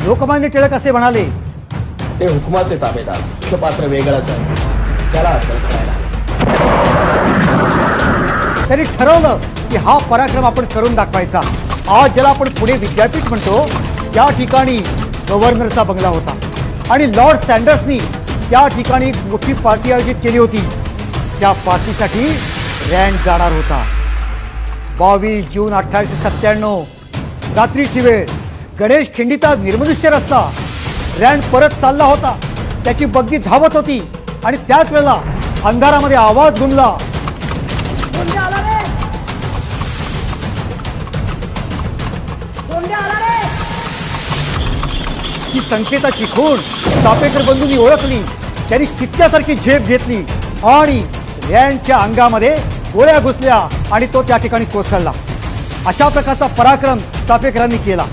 लोकमान्य टिळक असे म्हणाले, ते हुकुमाचे ताबेदार, मुख्य पात्र वेगळंच आहे, त्याला अद्दल करायला. त्यांनी ठरवलं की हा पराक्रम आपण करून दाखवायचा. आज ज्याला आपण पुणे विद्यापीठ म्हणतो त्या ठिकाणी गव्हर्नरचा बंगला होता आणि लॉर्ड सँडर्सनी त्या ठिकाणी मोठी पार्टी आयोजित केली होती. त्या पार्टीसाठी रँड जाणार होता. 22 जून 1897 रात्रीची वेळ. गणेश खिंडीचा निर्मनुष्य रस्ता. रँड परत चालला होता. त्याची बग्गी धावत होती आणि त्याच वेळेला अंधारामध्ये आवाज घुमला, ही संकेताची खूण चापेकर बंधूंनी ओळखली. त्यांनी चित्त्यासारखी झेप घेतली आणि रँडच्या अंगामध्ये गोळ्या घुसल्या आणि तो त्या ठिकाणी कोसळला. अशा प्रकारचा पराक्रम चापेकरांनी केला.